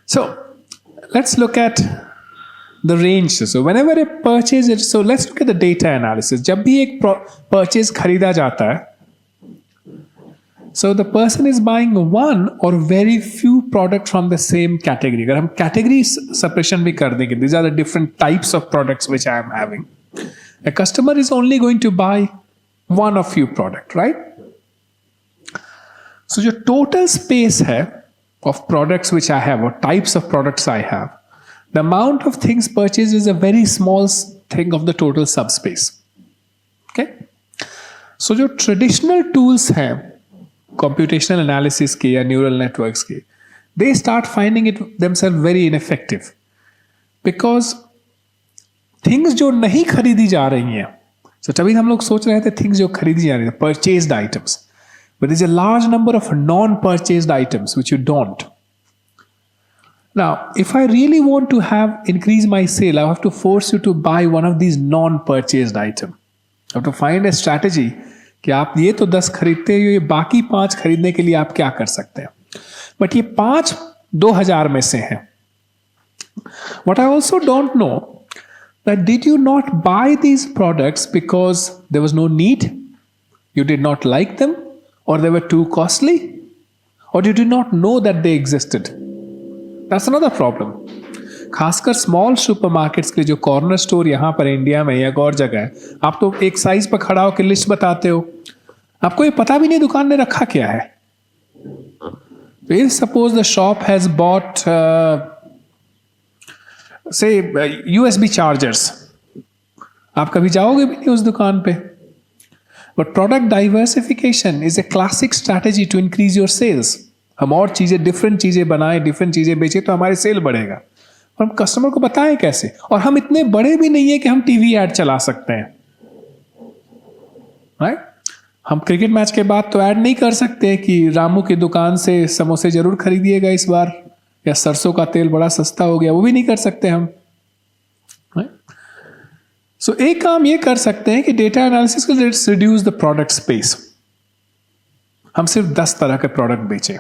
So let's look at the range. So whenever a purchase is, so let's look at the data analysis. जब भी एक purchase खरीदा जाता है, so the person is buying one or very few products from the same category. अगर हम category separation भी कर देंगे, these are the different types of products which I am having. A customer is only going to buy one or few product, right? So जो total space है of products which I have or types of products I have, the amount of things purchased is a very small thing of the total subspace. Okay? So जो traditional tools हैं computational analysis के या neural networks के, they start finding it themselves very ineffective because things जो नहीं खरीदी जा रही हैं, so तभी हम लोग सोच रहे थे things जो खरीदी जा रही हैं, purchased items, but there's a large number of non-purchased items which you don't. Now, if I really want to increase my sale, I have to force you to buy one of these non-purchased items. I have to find a strategy कि आप ये तो 10 खरीदते हो, ये बाकी 5 खरीदने के लिए आप क्या कर सकते हैं. बट ये 5 2000 में से हैं. What I also don't know that did you not buy these products because there was no need, you did not like them, or they were too costly, or you did not know that they existed. That's another problem. खासकर small supermarkets के जो corner store यहाँ पर India में या और जगह है, आप तो एक साइज पर खड़ा होकर लिस्ट बताते हो, आपको ये पता भी नहीं दुकान ने रखा क्या है. If suppose the shop has bought say USB chargers, आप कभी जाओगे भी नहीं उस दुकान पे. But product diversification is a classic strategy to increase your sales. हम और चीजें डिफरेंट चीजें बनाएं, डिफरेंट चीजें बेचें तो हमारे सेल बढ़ेगा. और हम कस्टमर को बताएं कैसे. और हम इतने बड़े भी नहीं है कि हम टीवी ऐड चला सकते हैं, राइट? हम क्रिकेट मैच के बाद तो ऐड नहीं कर सकते कि रामू की दुकान से समोसे जरूर खरीदिएगा इस बार, या सरसों का तेल बड़ा सस्ता हो गया, वो भी नहीं कर सकते हम. सो एक काम ये कर सकते हैं कि डेटा एनालिसिस को रिड्यूस द प्रोडक्ट स्पेस. हम सिर्फ 10 तरह के प्रोडक्ट बेचें.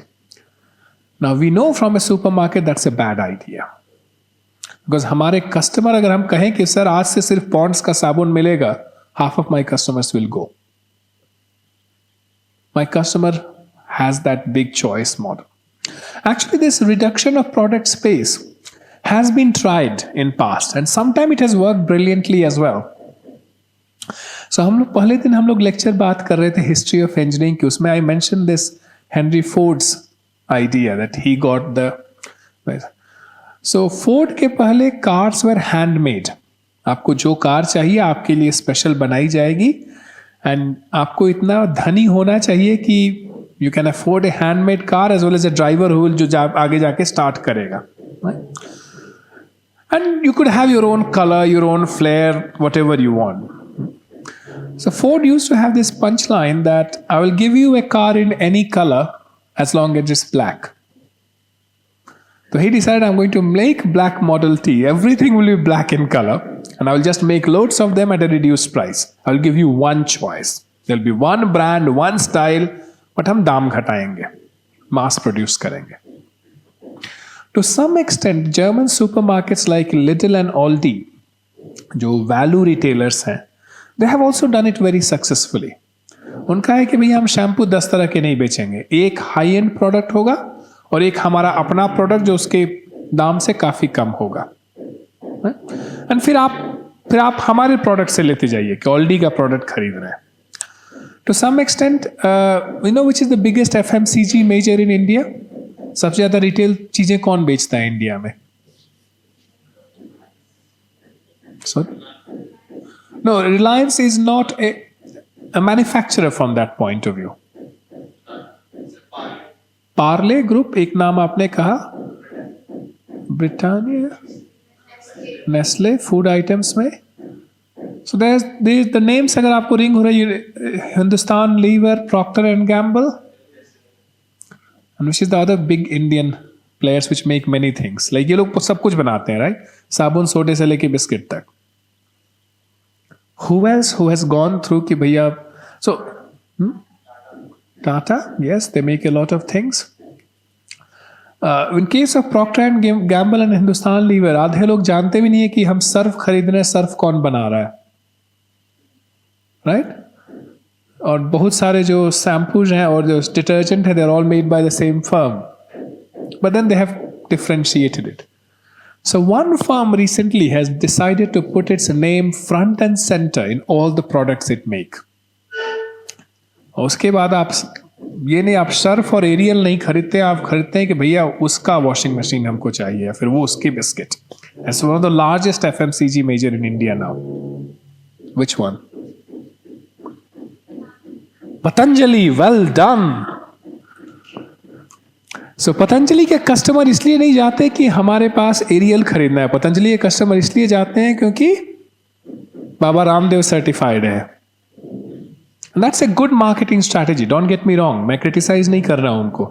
Now we know from a supermarket that's a bad idea, because हमारे कस्टमर अगर हम कहें कि सर आज से सिर्फ पॉन्ड्स का साबुन मिलेगा, half of my customers will go. My customer has that big choice model. Actually, this reduction of product space has been tried in past and sometimes it has worked brilliantly as well. So हम लोग पहले दिन हम लोग lecture बात कर रहे थे हिस्ट्री ऑफ इंजीनियरिंग की, उसमें I mention this Henry Fords idea that he got the. So Ford के पहले कार्स वर हैंडमेड. आपको जो कार चाहिए आपके लिए स्पेशल बनाई जाएगी, एंड आपको इतना धनी होना चाहिए कि you can afford a handmade car as well as a driver who will जो आगे जाके स्टार्ट करेगा. And you could have your own colour, your own flair, whatever you want. So Ford used to have this punchline that I will give you a car in any color as long as it's black. So he decided I'm going to make black Model T. Everything will be black in color and I will just make loads of them at a reduced price. I will give you one choice. There will be one brand, one style, but हम दाम घटाएंगे, mass produce करेंगे. To some extent, German supermarkets like Lidl and Aldi, जो value retailers हैं, they have also done it very successfully. उनका है कि भैया हम शैम्पू 10 तरह के नहीं बेचेंगे, एक हाई एंड प्रोडक्ट होगा और एक हमारा अपना प्रोडक्ट जो उसके दाम से काफी कम होगा. एंड फिर आप हमारे प्रोडक्ट से लेते जाइए कि ऑल्डी का प्रोडक्ट खरीद रहे हैं. To some extent you know which is the biggest FMCG major in India. सबसे ज्यादा रिटेल चीजें कौन बेचता है इंडिया में? Sorry, no, Reliance is not a manufacturer from that point of view. Parle group एक नाम आपने कहा, ब्रिटानिया, नेस्ले फूड आइटम्स में. सो देयर द नेम्स अगर आपको रिंग हो रही है, Hindustan Lever, Procter and Gamble, and which is the other big Indian players which make many things. Like ये लोग सब कुछ बनाते हैं, राइट? साबुन सोडे से लेके बिस्किट तक. Who else who has gone through कि भैया, so Tata, yes, they make a lot of things. In case of Procter and Gamble and Hindustan Lever, आधे लोग जानते भी नहीं है कि हम सर्फ खरीद रहे हैं, सर्फ कौन बना रहा है, राइट? और बहुत सारे जो शैम्पूज हैं और जो डिटर्जेंट है, they are all made by the same firm, but then they have differentiated it. So one firm recently has decided to put its name front and center in all the products it make. और उसके बाद आप ये नहीं, आप Surf और aerial नहीं खरीदते, आप खरीदते हैं कि भैया उसका वॉशिंग मशीन हमको चाहिए, फिर वो उसकी biscuit. It's one of the largest FMCG major in India now. Which one? Patanjali. Well done. सो पतंजलि के कस्टमर इसलिए नहीं जाते कि हमारे पास एरियल खरीदना है. पतंजलि के कस्टमर इसलिए जाते हैं क्योंकि बाबा रामदेव सर्टिफाइड है. That's a good marketing strategy, don't get me wrong, मैं क्रिटिसाइज नहीं कर रहा हूं उनको,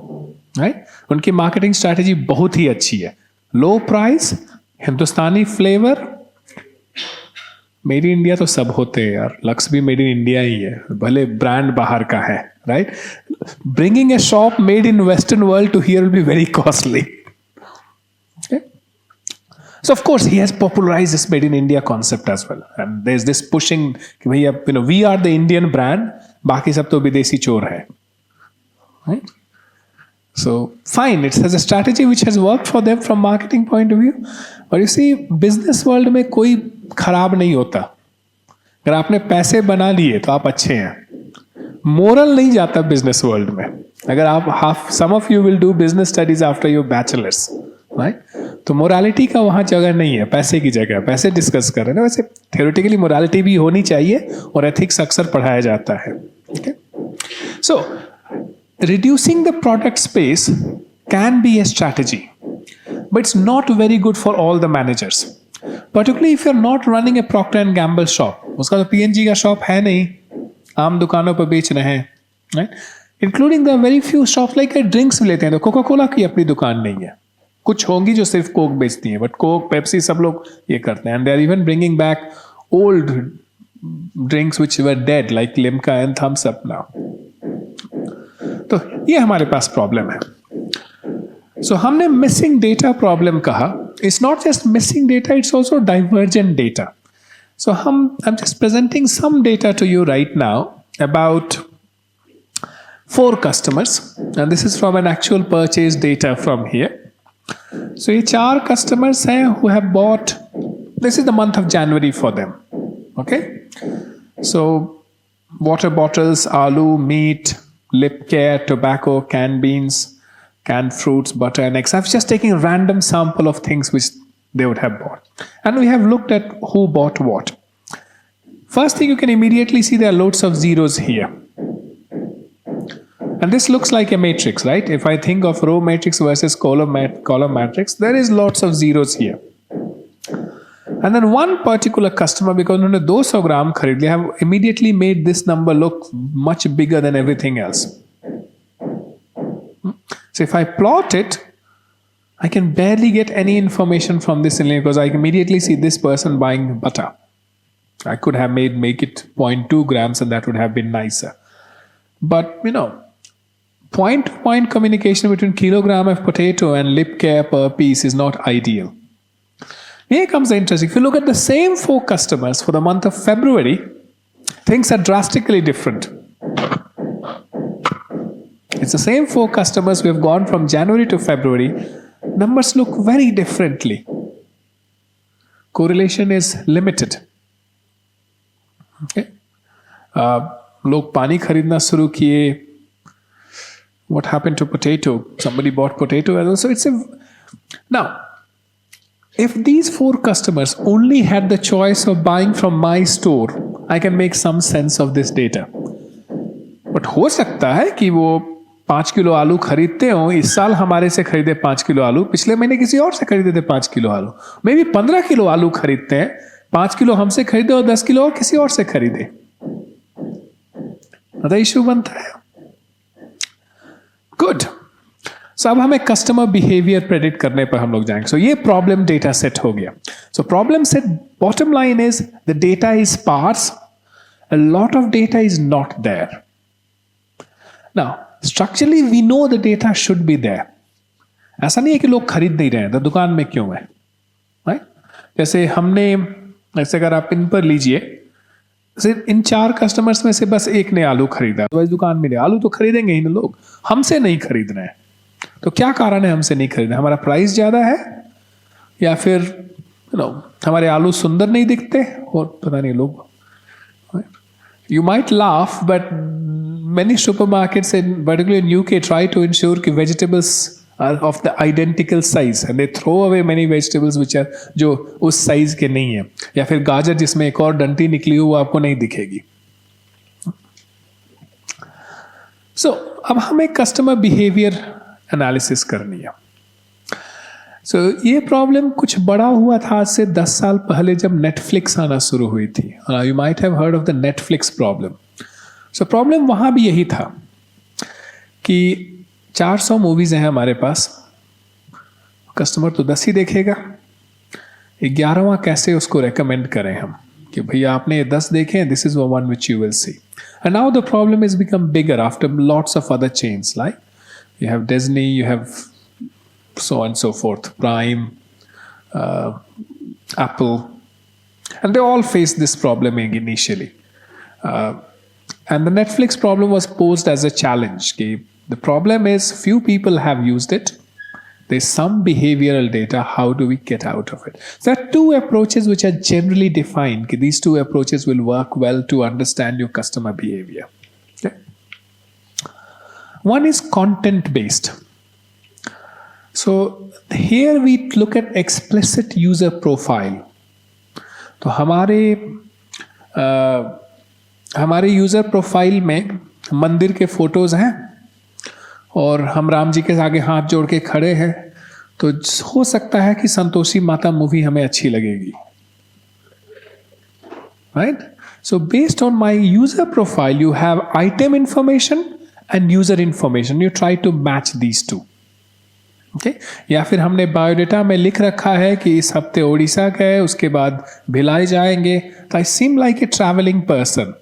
राइट? उनकी मार्केटिंग स्ट्रैटेजी बहुत ही अच्छी है. लो price, Hindustani flavour, made in India तो सब होते हैं यार, लक्स भी मेड इन इंडिया ही है, भले ब्रांड बाहर का है, right? Bringing a shop made in Western world to here will be very costly. Okay? So of course he has popularized this made in India concept as well, and there's this pushing कि भैया, you know, we are the Indian brand, बाकी सब तो विदेशी चोर है, right? So fine, it has a strategy which has worked for them from marketing point of view. But you see, business world में कोई खराब नहीं होता. अगर आपने पैसे बना लिए तो आप अच्छे हैं. मोरल नहीं जाता बिजनेस वर्ल्ड में. अगर आप some of you will do business studies after your bachelors, right? तो मोरालिटी का वहां जगह नहीं है, पैसे की जगह है. पैसे डिस्कस कर रहे हैं ना. वैसे थ्योरेटिकली मोरालिटी भी होनी चाहिए और एथिक्स अक्सर पढ़ाया जाता है. Okay, so reducing the product space can be a strategy, but it's not very good for all the managers, particularly if you're not running a Procter and Gamble shop. उसका तो P&G का shop है नहीं, आम दुकानों पर बेच रहे हैं, right? Including the very few shops like drinks भी लेते हैं, तो कोका कोला की अपनी दुकान नहीं है. कुछ होंगी जो सिर्फ कोक बेचती हैं, बट कोक, पेप्सी सब लोग ये करते हैं. And they are even bringing back old drinks which were dead like Limca and Thums Up now. तो ये हमारे पास प्रॉब्लम है. सो हमने मिसिंग डेटा प्रॉब्लम कहा. It's not just missing data, it's also divergent data. So I am just presenting some data to you right now about 4 customers, and this is from an actual purchase data from here. So ये 4 customers हैं who have bought, this is the month of January for them. Okay, so water bottles, aloo, meat, lip care, tobacco, canned beans, canned fruits, butter and eggs. I've just taken a random sample of things which they would have bought, and we have looked at who bought what. First thing, you can immediately see there are loads of zeros here. And this looks like a matrix, right? If I think of row matrix versus column matrix, there is lots of zeros here. And then one particular customer, because उन्होंने 200 ग्राम खरीद लिया, have immediately made this number look much bigger than everything else. So if I plot it, I can barely get any information from this because I immediately see this person buying butter. I could have make it 0.2 grams and that would have been nicer. But you know, point-to-point communication between kilogram of potato and lip care per piece is not ideal. Here comes the interesting. If you look at the same 4 customers for the month of February, things are drastically different. It's the same 4 customers. We have gone from January to February. Numbers look very differently. Correlation is limited. Okay. लोग पानी खरीदना शुरू किए. What happened to potato? Somebody bought potato as well. So it's a... Now, if these 4 customers only had the choice of buying from my store, I can make some sense of this data. But हो सकता है कि वो 5 kilo आलू खरीदते हो, इस साल हमारे से खरीदे 5 किलो आलू, पिछले महीने किसी और से खरीदे थे 5 किलो आलू, मे भी 15 किलो आलू खरीदते हैं, 5 किलो हमसे खरीदे और 10 किलो और किसी और से खरीदे. अदा इशू बनता है. गुड. सो अब हमें कस्टमर बिहेवियर प्रेडिक्ट करने पर हम लोग जाएंगे. सो ये प्रॉब्लम डेटा सेट हो गया. So problem set, bottom line is the data is sparse, a lot of data is not there. Now, structurally, we know the data should be there. ऐसा नहीं है कि लोग खरीद नहीं रहे हैं तो दुकान में क्यों है, राइट? जैसे हमने, ऐसे अगर आप इन पर लीजिए, सिर्फ इन 4 कस्टमर्स में से बस एक ने आलू खरीदा, तो इस दुकान में आलू तो खरीदेंगे ही ना लोग, हमसे नहीं खरीद रहे हैं। तो क्या कारण है हमसे नहीं खरीदना? हमारा प्राइस ज़्यादा है, या फिर हमारे आलू सुंदर नहीं दिखते, और पता नहीं लोग। You might laugh, but many supermarkets, particularly in UK, try to ensure कि vegetables are of the identical size, and they throw away many vegetables which are जो उस size के नहीं है, या फिर गाजर जिसमें एक और डंटी निकली हो वो आपको नहीं दिखेगी। So अब हमें कस्टमर बिहेवियर एनालिसिस करनी है। So ये प्रॉब्लम कुछ बड़ा हुआ था आज से 10 साल पहले जब नेटफ्लिक्स आना शुरू हुई थी। You might have heard of the Netflix problem. So problem वहाँ भी यही था कि 400 मूवीज़ हैं हमारे पास, कस्टमर तो 10 ही देखेगा, 11वां कैसे उसको रेकमेंड करें हम कि भैया आपने ये 10 देखे हैं, this is one which you will see. And now the problem is become bigger after lots of other chains, like you have Disney, you have so on and so forth, Prime, Apple, and they all faced this problem initially. And the Netflix problem was posed as a challenge. The problem is few people have used it. There's some behavioral data. How do we get out of it? There are 2 approaches which are generally defined. These 2 approaches will work well to understand your customer behavior. Okay? One is content-based. So here we look at explicit user profile. तो हमारे user profile में मंदिर के photos हैं और हम राम जी के आगे हाथ जोड़ के खड़े हैं, तो हो सकता है कि संतोषी माता मूवी हमें अच्छी लगेगी, right? So based on my user profile you have item information and user information. You try to match these 2. Okay? या फिर हमने बायोडेटा में लिख रखा है कि इस हफ्ते ओडिशा गए, उसके बाद भिलाई जाएंगे, तो I seem like a travelling person,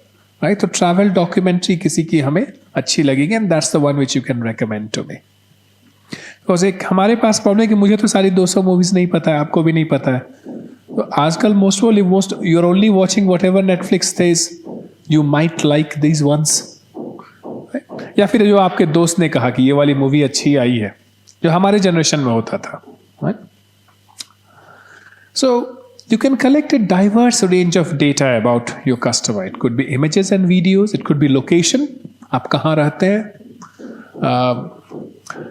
right? तो ट्रैवल डॉक्यूमेंट्री किसी की हमें अच्छी लगेगी, and that's the one which you can recommend to me. Because एक हमारे पास प्रॉब्लम है कि मुझे तो सारी 200 मूवीज नहीं पता है, आपको भी नहीं पता है, तो आजकल most you are only watching whatever Netflix says you might like these ones, या फिर जो आपके दोस्त ने कहा कि ये वाली मूवी अच्छी आई है, जो हमारे जनरेशन में होता था, right? So you can collect a diverse range of data about your customer. It could be images and videos, it could be location, आप कहाँ रहते हैं.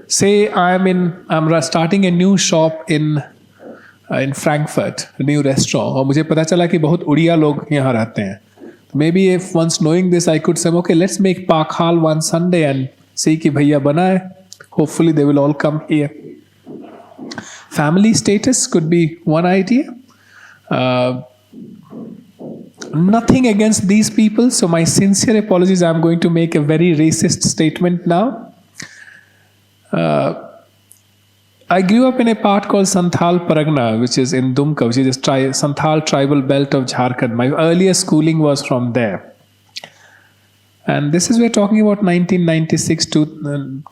से I am starting a new shop in Frankfurt, new restaurant, और मुझे पता चला कि बहुत उड़िया लोग यहाँ रहते हैं. Maybe if once knowing this, I could say, okay, let's make Park Hall one Sunday and see कि भैया बना है. Hopefully they will all come here. Family status could be one idea. Nothing against these people, so my sincere apologies. I'm going to make a very racist statement now. I grew up in a part called Santhal Paragna, which is in Dumka, which is Santhal tribal belt of Jharkhand. My earliest schooling was from there. And this is, we're talking about 1996 to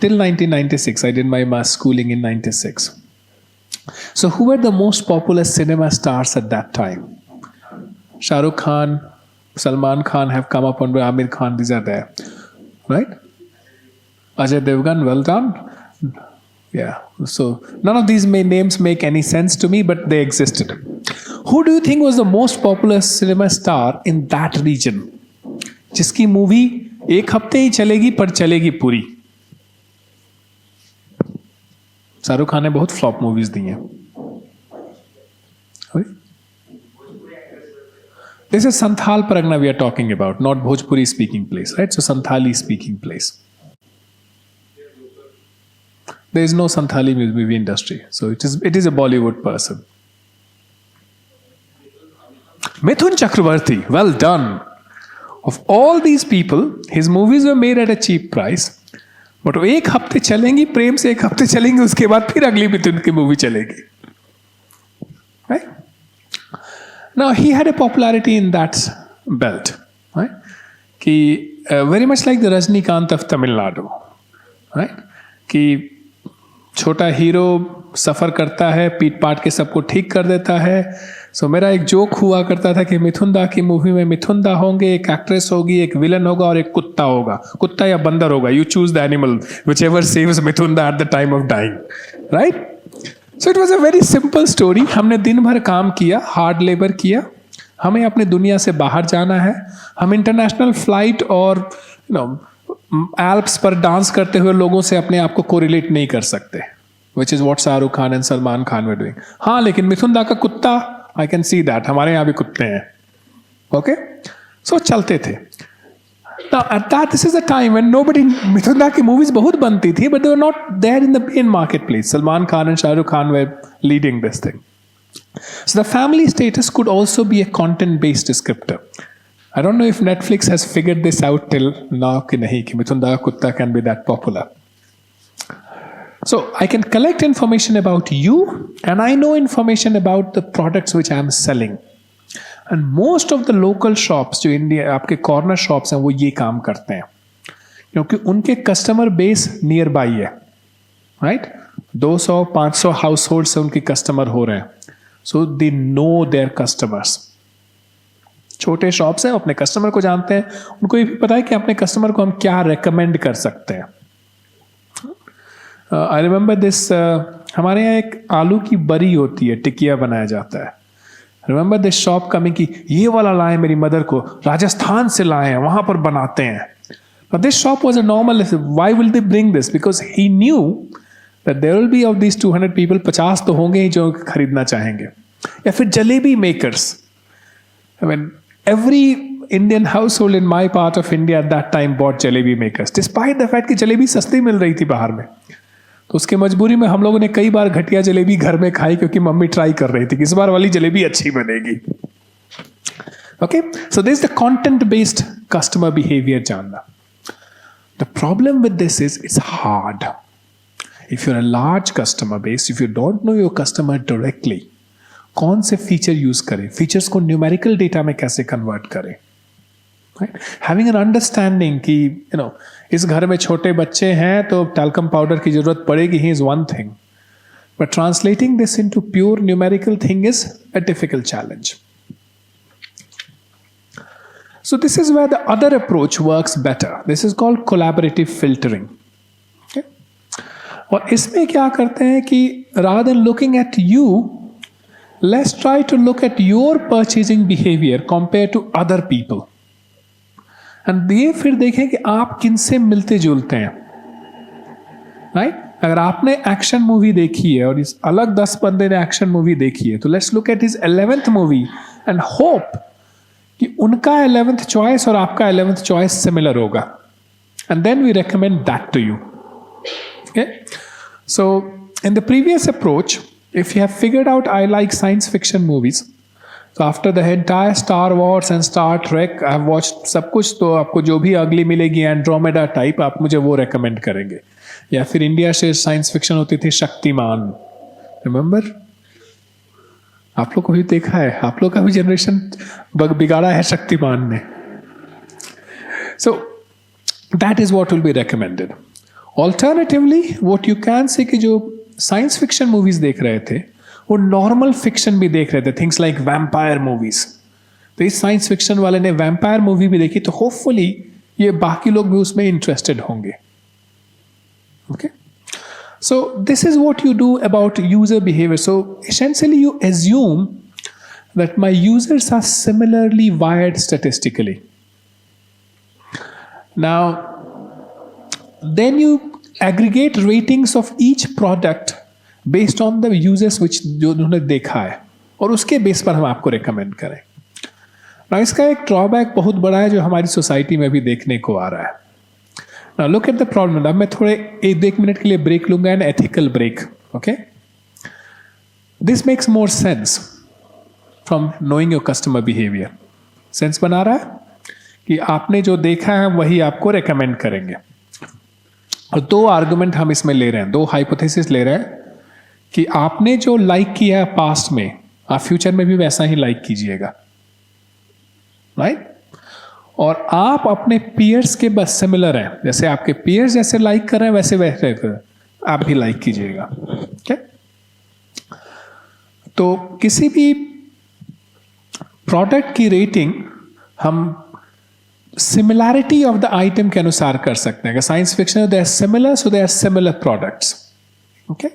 till 1996. I did my schooling in 96. So who were the most popular cinema stars at that time? Shah Rukh Khan, Salman Khan have come up on, Amir Khan, these are there. Right? Ajay Devgan, well done. Yeah, so none of these names make any sense to me, but they existed. Who do you think was the most popular cinema star in that region? जिसकी movie एक हफ्ते ही चलेगी पर चलेगी पूरी. शाहरुख खान ने बहुत flop movies दी हैं. This is Santhal Paragna we are talking about, not Bhojpuri speaking place, right? So Santhali speaking place. There is no Santhali movie industry, so it is a Bollywood person. Mithun Chakravarti, well done. Of all these people, his movies were made at a cheap price. But वो एक हफ्ते चलेंगी, प्रेम से एक हफ्ते चलेंगी, उसके बाद फिर अगली मिथुन की मूवी चलेगी. Right? Now he had a popularity in that belt, right? कि very much like the Rajnikant of Tamil Nadu, right? कि छोटा हीरो सफ़र करता है, पीट पाट के सबको ठीक कर देता है। सो मेरा एक जोक हुआ करता था कि मिथुन दा की मूवी में मिथुन दा होंगे, एक एक्ट्रेस होगी, एक विलन होगा और एक कुत्ता होगा, कुत्ता या बंदर होगा, you choose the animal whichever saves Mithun da at the time of dying, right? So it was a very simple story. हमने दिन भर काम किया, हार्ड लेबर किया, हमें अपने दुनिया से बाहर जाना है, हम इंटरनेशनल फ्लाइट और एल्प्स पर डांस करते हुए लोगों से अपने आप को कोरिलेट नहीं कर सकते, which is what Shahrukh Khan and Salman Khan were doing. हाँ, लेकिन मिथुन दा का कुत्ता, आई कैन सी दैट, हमारे यहाँ भी कुत्ते हैं, ओके? सो चलते थे। Now, at that, this is the time when nobody, मिथुन दा की मूवीज बहुत बनती थी, but they were not there in the main marketplace. Salman Khan and Shah Rukh Khan were leading this thing. So the family status could also be a content-based descriptor. I don't know if Netflix has figured this out till now कि नहीं कि मिथुन दा का कुत्ता can be that popular. So I can collect information about you, and I know information about the products which I am selling. And most of the local shops जो India आपके corner shops हैं वो ये काम करते हैं, क्योंकि उनके कस्टमर बेस नियर बाई है, राइट? 200-500 हाउस होल्ड से उनके कस्टमर हो रहे हैं, सो दे नो देयर कस्टमर्स। छोटे शॉप्स हैं, अपने कस्टमर को जानते हैं, उनको ये भी पता है कि अपने कस्टमर को हम क्या रेकमेंड कर सकते हैं। आई रिमेंबर दिस, हमारे यहाँ एक आलू की बरी होती है, टिकिया बनाया जाता है। रिमेंबर दिस शॉप कमिंग की ये वाला लाए मेरी मदर को, राजस्थान से लाए हैं, वहां पर बनाते हैं। But this shop was a normal. Why will they bring this? Because he knew that there will be of these 200 people, 50 तो होंगे ही जो खरीदना चाहेंगे। या फिर jalebi makers. I mean, every Indian household in my part of India at that time bought jalebi makers, despite the fact कि जलेबी सस्ती मिल रही थी बाहर में। तो उसके मजबूरी में हम लोगों ने कई बार घटिया जलेबी घर में खाई, क्योंकि मम्मी ट्राई कर रही थी कि इस बार वाली जलेबी अच्छी बनेगी। Okay, so this the content based customer behaviour जानना। The problem with this is it's hard. If you are a large customer base, if you don't know your customer directly, कौन से फीचर यूज करें, features को numerical data में कैसे convert करें, having an understanding कि इस घर में छोटे बच्चे हैं तो टैल्कम पाउडर की जरूरत पड़ेगी ही, is one thing, but translating this into pure numerical thing is a difficult challenge. So this is where the other approach works better. This is called collaborative filtering. और इसमें क्या करते हैं कि rather than looking at you, let's try to look at your purchasing behaviour compare to other people, and ये फिर देखें कि आप किनसे मिलते जुलते हैं, राइट? अगर आपने एक्शन मूवी देखी है और इस अलग 10 बंदे ने एक्शन मूवी देखी है, तो let's look at his 11th movie and hope कि उनका 11th चॉइस और आपका 11th चॉइस सिमिलर होगा, and then we recommend that to you. Okay, so in the previous approach, if you have figured out I like science fiction movies, so after the entire Star Wars and Star Trek I have watched सब कुछ, तो आपको जो भी अगली मिलेगी Andromeda type, आप मुझे वो रेकमेंड करेंगे। या फिर इंडिया से साइंस फिक्शन होती थी शक्तिमान, रिमेंबर? आप लोग को भी देखा है, आप लोग का भी जनरेशन बिगाड़ा है शक्तिमान ने। So that is what will be recommended. Alternatively what you can say कि जो साइंस फिक्शन मूवीज देख रहे थे वो नॉर्मल फिक्शन भी देख रहे थे, थिंग्स लाइक वैम्पायर मूवीज। तो इस साइंस फिक्शन वाले ने वैम्पायर मूवी भी देखी, तो होपफुली ये बाकी लोग भी उसमें इंटरेस्टेड होंगे। Okay, so this is what you do about user behaviour. So essentially you assume that my users are similarly wired statistically. Now then you aggregate ratings of each product based on the users which जो उन्होंने देखा है, और उसके base पर हम आपको recommend करें। ना इसका एक ड्रॉबैक बहुत बड़ा है जो हमारी सोसाइटी में भी देखने को आ रहा है। ना लुक एट द प्रॉब्लम। अब मैं थोड़े 1 मिनट के लिए ब्रेक लूंगा, an ethical break. Okay, this makes more sense from knowing your customer behaviour. Sense बना रहा है कि आपने जो देखा है वही आपको रेकमेंड करेंगे। और 2 आर्गुमेंट हम इसमें ले रहे हैं, 2 हाइपोथेसिस ले रहे हैं कि आपने जो लाइक किया है पास्ट में, आप फ्यूचर में भी वैसा ही लाइक कीजिएगा, राइट? और आप अपने पीयर्स के बस सिमिलर हैं, जैसे आपके पीयर्स जैसे लाइक कर रहे हैं वैसे वैसे कर रहे हैं। आप भी लाइक कीजिएगा। ओके, तो किसी भी प्रोडक्ट की रेटिंग हम सिमिलैरिटी ऑफ द आइटम के अनुसार कर सकते हैं। अगर science fiction they are similar, so they are similar products. Okay,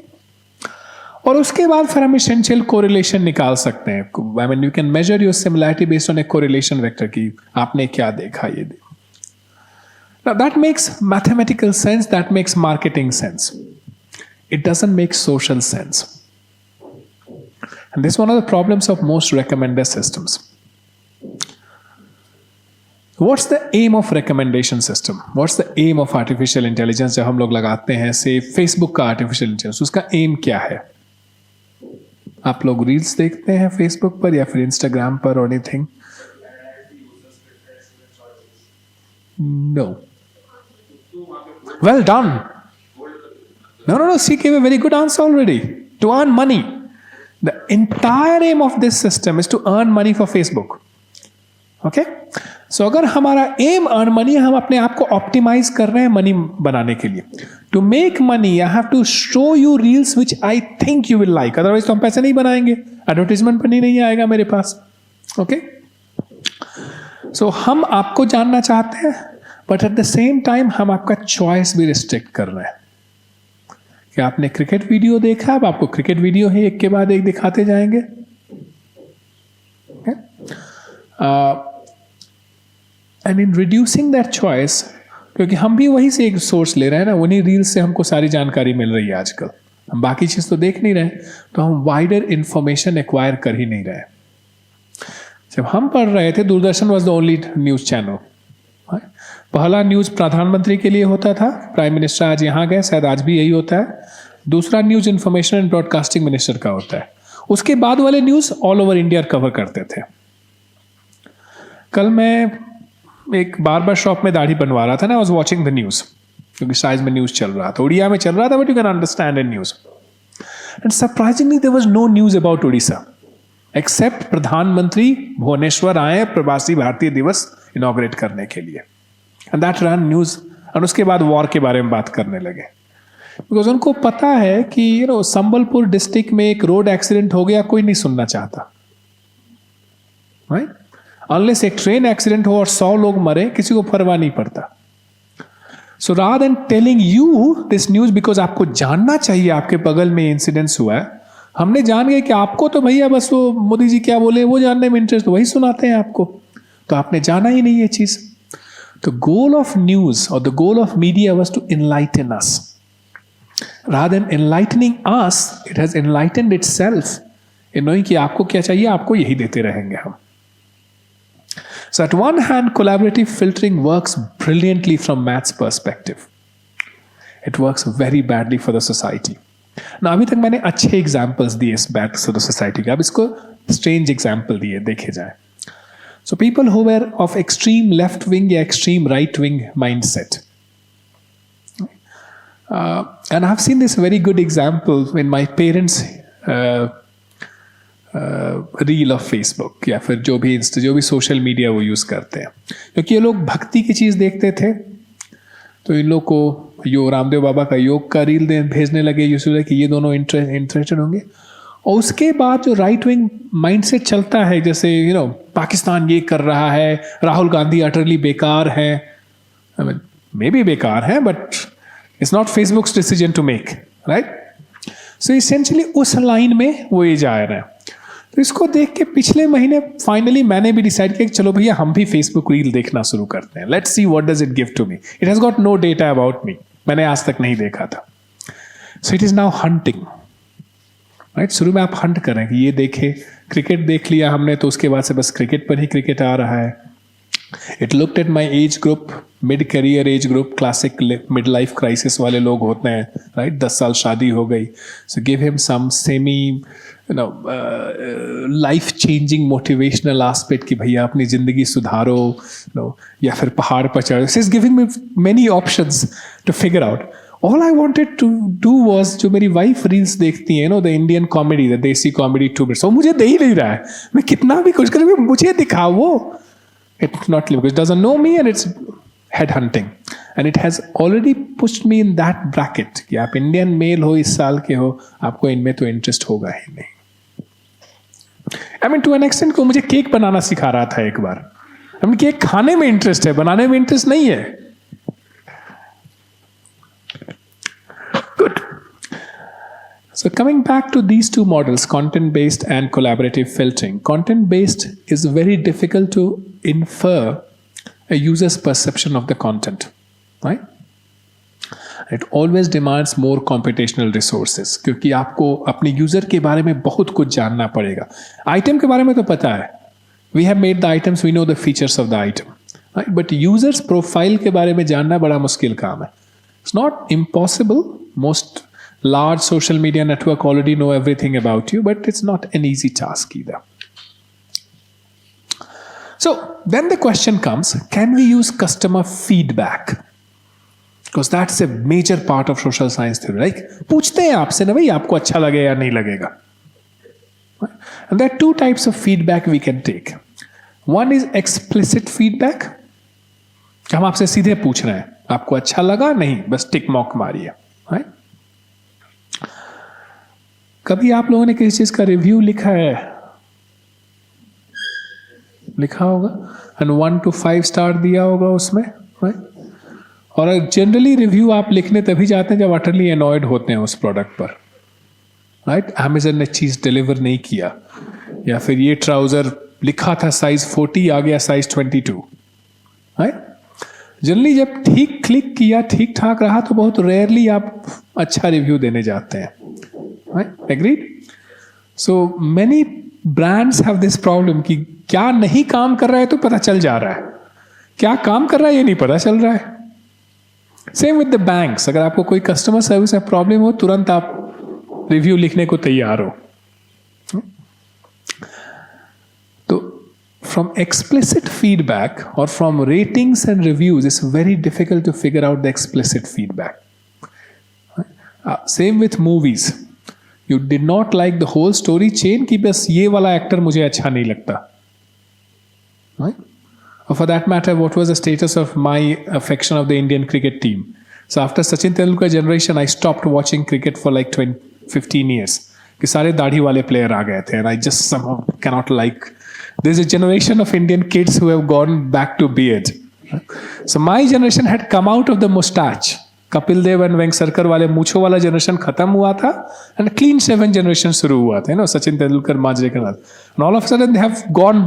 और उसके बाद फिर हम एसेंशियल कोरिलेशन निकाल सकते हैं। I mean you can measure your similarity based on A correlation vector की आपने क्या देखा ये देखा। Now that makes mathematical sense, that makes marketing sense. It doesn't make social sense. And this is one of the problems of most recommender systems. What's the aim of recommendation system? What's the aim of artificial intelligence? जब हम लोग लगाते हैं से Facebook का artificial intelligence, उसका aim क्या है? आप लोग रील्स देखते हैं Facebook पर या फिर Instagram पर or anything? No. Well done. No. She gave a very good answer already. To earn money. The entire aim of this system is to earn money for Facebook. Okay? So अगर हमारा aim earn money, हम अपने आप को optimize कर रहे हैं money बनाने के लिए. To make money, I have to show you reels which I think you will like. Otherwise तो हम पैसे नहीं बनाएंगे. Advertisement पर नहीं आएगा मेरे पास. Okay? So हम आपको जानना चाहते हैं, but at the same time हम आपका चॉइस भी रिस्ट्रिक्ट कर रहे हैं कि आपने क्रिकेट वीडियो देखा, अब आपको क्रिकेट वीडियो ही एक के बाद एक दिखाते जाएंगे। And in reducing that choice, क्योंकि हम भी वहीं से एक सोर्स ले रहे हैं ना, उन्हीं रील्स से हमको सारी जानकारी मिल रही है आजकल, हम बाकी चीज़ तो देख नहीं रहे, तो हम वाइडर इंफॉर्मेशन एक्वायर कर ही नहीं रहे। जब हम पढ़ रहे थे, Doordarshan was the only news channel. पहला न्यूज़ प्रधानमंत्री के लिए होता था, प्राइम मिनिस्टर आज यहाँ गए, शायद आज भी यही होता है। दूसरा news information and broadcasting minister का होता है। उसके बाद वाले news all over India cover करते थे। कल मैं एक बार्बर शॉप में दाढ़ी बनवा रहा था ना, I was watching the news, क्योंकि साइज में न्यूज़ चल रहा था, उड़िया में चल रहा था, but you can understand in news. And surprisingly there was no news about Orissa, except प्रधानमंत्री भुवनेश्वर आए प्रवासी भारतीय दिवस इनॉग्रेट करने के लिए, एंड दैट रन न्यूज़। और उसके बाद वॉर के बारे में बात करने लगे, बिकॉज उनको पता है कि संबलपुर डिस्ट्रिक्ट में एक रोड एक्सीडेंट हो गया, कोई नहीं सुनना चाहता, राइट? अनलेस एक ट्रेन एक्सीडेंट हो और 100 लोग मरे, किसी को परवाह नहीं पड़ता। So rather than telling you this news, because आपको जानना चाहिए आपके बगल में इंसिडेंट्स हुआ है, हमने जान गए कि आपको तो भैया बस वो मोदी जी क्या बोले वो जानने में इंटरेस्ट, वही सुनाते हैं आपको, तो आपने जाना ही नहीं ये चीज़। The goal of news or the goal of media was to enlighten us. Rather than enlightening us, it has enlightened itself in knowing कि आपको क्या चाहिए, आपको यही देते रहेंगे हम। So at one hand, collaborative filtering works brilliantly from maths perspective. It works very badly for the society. Now अभी तक मैंने अच्छे examples दिए इस bad for the society के, अब इसको strange example दिए, देखे जाए। So people who were of extreme left-wing या extreme right-wing mindset. And I've seen this very good example in my parents' reel of Facebook या फिर जो भी सोशल मीडिया वो यूज़ करते हैं, क्योंकि ये लोग भक्ति की चीज़ देखते थे, तो इन लोग को रामदेव बाबा का योग का रील भेजने लगे यूसुफ कि ये दोनों इंटरेस्टेड होंगे। और उसके बाद जो राइट विंग माइंडसेट चलता है, जैसे पाकिस्तान ये कर रहा है, राहुल गांधी अटरली बेकार है, आई मीन मे बी बेकार है, but it's not Facebook's decision to make, right? So essentially उस लाइन में वो ये जा रहे हैं। तो इसको देख के पिछले महीने फाइनली मैंने भी डिसाइड किया कि चलो भैया हम भी फेसबुक रील देखना शुरू करते हैं, let's see what does it give to me. It has got no data about me, मैंने आज तक नहीं देखा था। So it is now hunting, right? शुरू में आप हंट करें कि ये देखे, क्रिकेट देख लिया हमने तो उसके बाद से बस क्रिकेट पर ही क्रिकेट आ रहा है। It looked at my age group, mid career age group, classic mid life crisis वाले लोग होते हैं, राइट? 10 साल शादी हो गई, so give him some semi life changing motivational aspect कि भैया अपनी ज़िंदगी सुधारो, या फिर पहाड़ पर चढ़ो। It is giving me many options to figure out. All I wanted to do was, जो मेरी वाइफ रील्स देखती है, द इंडियन कॉमेडी, द देसी कॉमेडी 2 minutes, वो मुझे दे ही नहीं रहा है। मैं कितना भी कुछ करूँ, मुझे दिखाओ वो। It's not because it doesn't know me and it's head hunting, and it has already pushed me in that bracket कि आप इंडियन मेल हो, इस साल के हो, आपको इनमें तो इंटरेस्ट होगा ही नहीं. I mean to an extent को मुझे केक बनाना सिखा रहा था एक बार. आई मीन केक खाने में इंटरेस्ट है, बनाने में इंटरेस्ट नहीं है. Good. So coming back to these two models, content-based and collaborative filtering. Content-based is very difficult to infer a user's perception of the content, right? It always demands more computational resources क्योंकि आपको अपने user के बारे में बहुत कुछ जानना पड़ेगा. आइटम के बारे में तो पता है, we have made the items, we know the features of the item, right? But users profile के बारे में जानना बड़ा मुश्किल काम है. It's not impossible. Most large social media network already know everything about you, but it's not an easy task either. So then the question comes, can we use customer feedback? Because that's a major part of social science theory. Like, पूछते हैं आपसे ना भाई आपको अच्छा लगेगा या नहीं लगेगा. And there are two types of feedback we can take. One is explicit feedback. हम आपसे सीधे पूछ रहे हैं, आपको अच्छा लगा नहीं, बस टिक मॉक मारिए. Right? कभी आप लोगों ने किसी चीज का रिव्यू लिखा है, लिखा होगा, एंड 1 to 5 स्टार दिया होगा उसमें, right? और जनरली रिव्यू आप लिखने तभी जाते हैं जब अटरली एनॉयड होते हैं उस प्रोडक्ट पर, राइट? अमेजन ने चीज डिलीवर नहीं किया, या फिर ये ट्राउजर लिखा था साइज 40 आ गया साइज 22, राइट? जनरली जब ठीक क्लिक किया, ठीक ठाक रहा, तो बहुत रेयरली आप अच्छा रिव्यू देने जाते हैं, right? Agreed? So many brands have this problem कि क्या नहीं काम कर रहा है तो पता चल जा रहा है, क्या काम कर रहा है ये नहीं पता चल रहा है. Same with the banks. अगर आपको कोई कस्टमर सर्विस में प्रॉब्लम हो, तुरंत आप रिव्यू लिखने को तैयार हो. तो from explicit feedback or from ratings and reviews, it's very difficult to figure out the explicit feedback. Same with movies. You did not like the whole story chain कि बस ये वाला एक्टर मुझे अच्छा नहीं लगता, right? Or for that matter, what was the status of my affection of the Indian cricket team? So after Sachin Tendulkar generation, I stopped watching cricket for like 15 years. कि सारे दाढ़ी वाले प्लेयर आ गए थे, and I just somehow cannot like. There's a generation of Indian kids who have gone back to beard. So my generation had come out of the mustache. Kapil Dev and Vengsarkar वाले मूछों वाला generation खत्म हुआ था, एंड क्लीन शेवन जनरेशन शुरू हुआ था, ना, Sachin Tendulkar, Manjrekar, and all of sudden they have gone,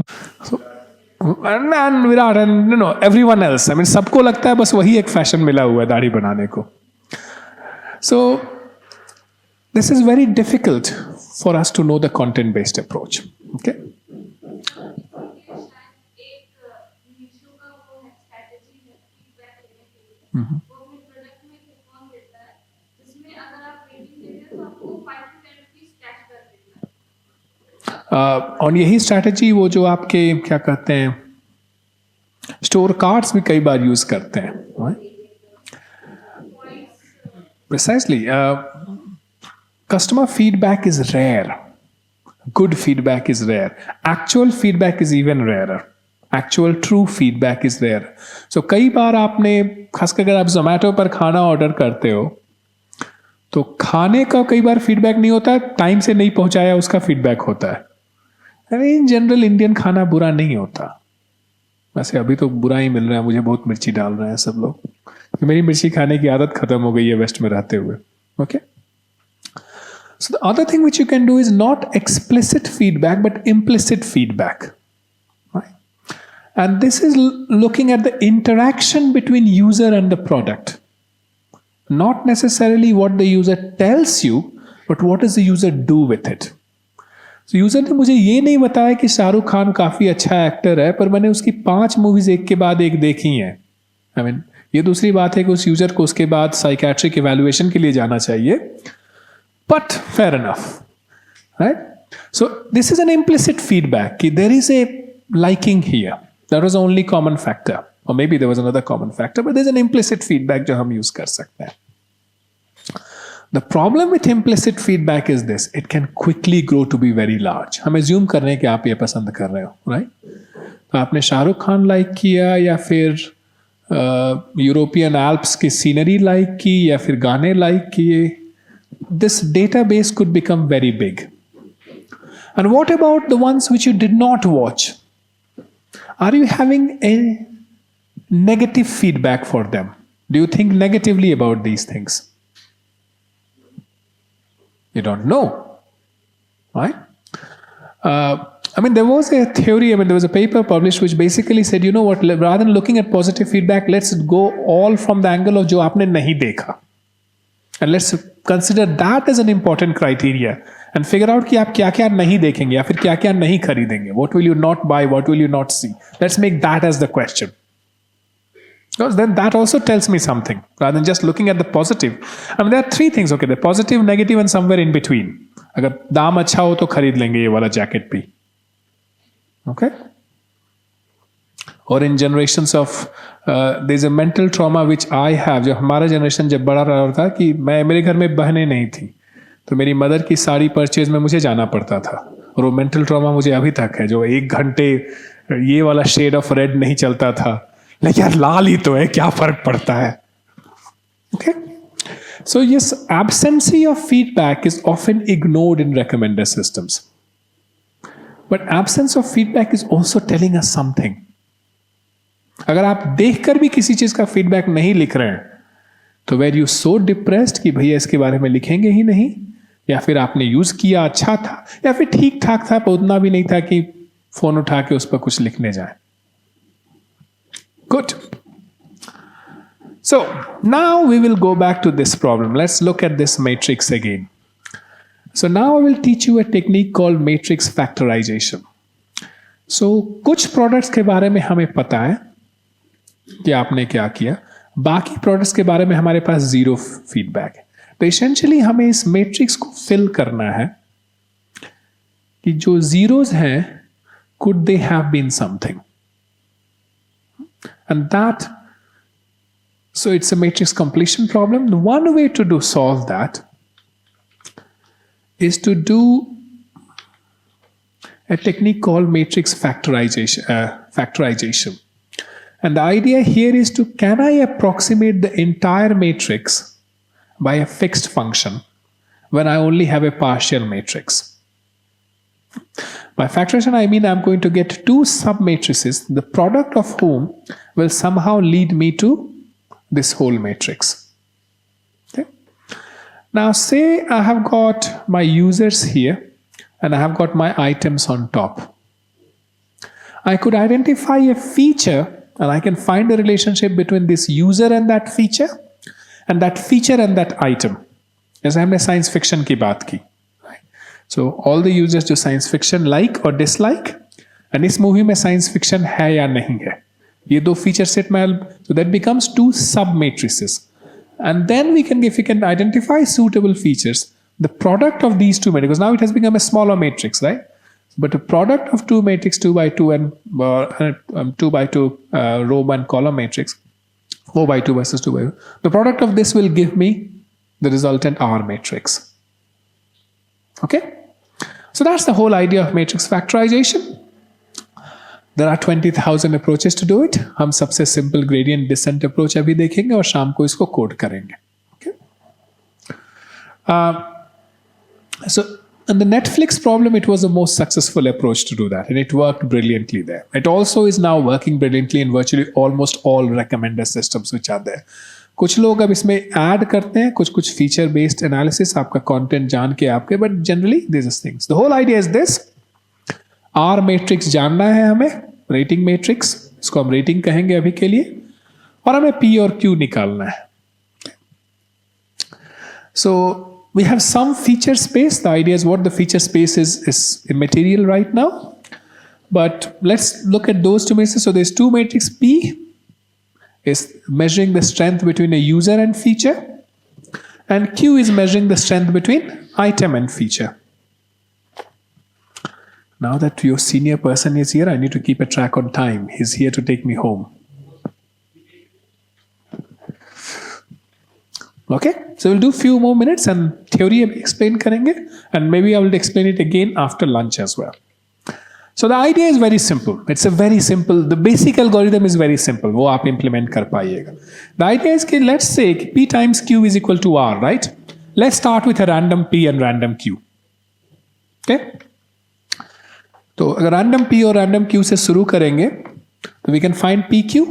and Virat and you know everyone else. I mean सबको लगता है बस वही एक फैशन मिला हुआ है दाढ़ी बनाने को. So this is very difficult for us to know the content based approach. Okay, और यही स्ट्रैटेजी वो जो आपके क्या कहते हैं स्टोर कार्ड्स भी कई बार यूज करते हैं. Precisely customer feedback is rare, good feedback is rare, actual feedback is even rarer, actual true feedback is rare. So कई बार आपने, खासकर अगर आप जोमेटो पर खाना ऑर्डर करते हो तो खाने का कई बार फीडबैक नहीं होता, टाइम से नहीं पहुंचाया उसका फीडबैक होता है. इन जनरल इंडियन खाना बुरा नहीं होता. वैसे अभी तो बुरा ही मिल रहा है, मुझे बहुत मिर्ची डाल रहे हैं सब लोग, मेरी मिर्ची खाने की आदत खत्म हो गई है वेस्ट में रहते हुए. Okay, so the other thing which you can do is not explicit feedback but implicit feedback. And this is looking at the interaction between user and the product. Not necessarily what the user tells you, but what does the user do with it? So user ने मुझे ये नहीं बताया कि शाहरुख खान काफी अच्छा actor है, पर मैंने उसकी 5 मूवीज एक के बाद एक देखी हैं. I mean, ये दूसरी बात है कि उस यूजर को उसके बाद साइकेट्रिक इवैल्यूएशन के लिए जाना चाहिए, but fair enough, right? So this is an implicit feedback कि there is a liking here. That was the only common factor. Or maybe there was another common factor, but there's an implicit feedback जो हम use कर सकते हैं. The problem with implicit feedback is this: it can quickly grow to be very large. हम assume कर रहे हैं कि आप ये पसंद कर रहे हो, right? तो आपने शाहरुख खान लाइक किया या फिर यूरोपियन एल्प्स की सीनरी लाइक की या फिर गाने लाइक किए. This database could become very big. And what about the ones which you did not watch? Are you having a negative feedback for them? Do you think negatively about these things? You don't know, right? I mean, there was a theory, there was a paper published which basically said, you know what, rather than looking at positive feedback, let's go all from the angle of जो आपने नहीं देखा. And let's consider that as an important criteria and figure out कि आप क्या क्या नहीं देखेंगे या फिर क्या क्या नहीं खरीदेंगे. What will you not buy? What will you not see? Let's make that as the question. Because then that also tells me something rather than just looking at the positive. I mean, there are three things, okay? The positive, negative, and somewhere in between. अगर दाम अच्छा हो तो खरीद लेंगे ये वाला jacket भी. Okay? Or in generations of there's a mental trauma which I have. जो हमारा जनरेशन जब बड़ा रहा था कि मेरे घर में बहनें नहीं थी तो मेरी मदर की साड़ी परचेज में मुझे जाना पड़ता था और वो मेंटल ट्रॉमा मुझे अभी तक है जो 1 घंटे ये वाला शेड ऑफ रेड नहीं चलता था लेकिन यार लाल ही तो है क्या फर्क पड़ता है. Okay? So yes, absence of feedback is often ignored in recommender systems. But absence of feedback is also telling us something. अगर आप देखकर भी किसी चीज का फीडबैक नहीं लिख रहे हैं तो वेर यू सो डिप्रेस्ड कि भैया इसके बारे में लिखेंगे ही नहीं या फिर आपने यूज किया अच्छा था या फिर ठीक ठाक था पर उतना भी नहीं था कि फोन उठा के उस पर कुछ लिखने जाए. Good. So now we will go back to this problem. Let's look at this matrix again. So now I will teach you a technique called matrix factorization. So कुछ products के बारे में हमें पता है कि आपने क्या किया, बाकी प्रोडक्ट्स के बारे में हमारे पास जीरो फीडबैक है. तो एसेंशियली हमें इस मैट्रिक्स को फिल करना है कि जो जीरोज हैं could they have been something and that so it's a matrix completion problem. One way to do solve that is to do a technique called matrix factorization. And the idea here is to, can I approximate the entire matrix by a fixed function when I only have a partial matrix? By factorization, I mean I'm going to get two submatrices, the product of whom will somehow lead me to this whole matrix. Okay? Now, say I have got my users here and I have got my items on top. I could identify a feature and I can find a relationship between this user and that feature and that item. जैसे हमने science fiction की बात की. So all the users जो science fiction like or dislike and इस movie में science fiction है या नहीं है, ये दो फीचर सेट में, so that becomes two sub matrices. And then we can identify suitable features, the product of these two matrices, because now it has become a smaller matrix, right? But the product of two matrix 2 by 2 and 2 by 2 row and column matrix 4 by 2 versus 2 by 2, the product of this will give me the resultant R matrix. Okay, so that's the whole idea of matrix factorization. There are 20,000 approaches to do it. हम सबसे simple gradient descent approach अभी देखेंगे और शाम को इसको code करेंगे. Okay. So in the Netflix problem, it was the most successful approach to do that, and it worked brilliantly there. It also is now working brilliantly in virtually almost all recommender systems which are there. कुछ लोग अब इसमें add करते हैं कुछ feature based analysis आपका content जान के आपके, but generally this is things. The whole idea is this. R matrix जानना है हमें, रेटिंग मैट्रिक्स, इसको हम रेटिंग कहेंगे अभी के लिए, और हमें पी और क्यू निकालना है. सो we have some feature space. The idea is what the feature space is immaterial right now. But let's look at those two matrices. So there's two matrix. P is measuring the strength between a user and feature. And Q is measuring the strength between item and feature. Now that your senior person is here, I need to keep a track on time. He's here to take me home. Okay, so we'll do few more minutes and theory explain karenge, and maybe I will explain it again after lunch as well. So the idea is very simple. It's a very simple, the basic algorithm is very simple. वो आप implement कर पाइएगा. The idea is कि let's say P times Q is equal to R, right? Let's start with a random P and random Q. Okay? तो अगर random P और random Q से शुरू करेंगे, तो we can find PQ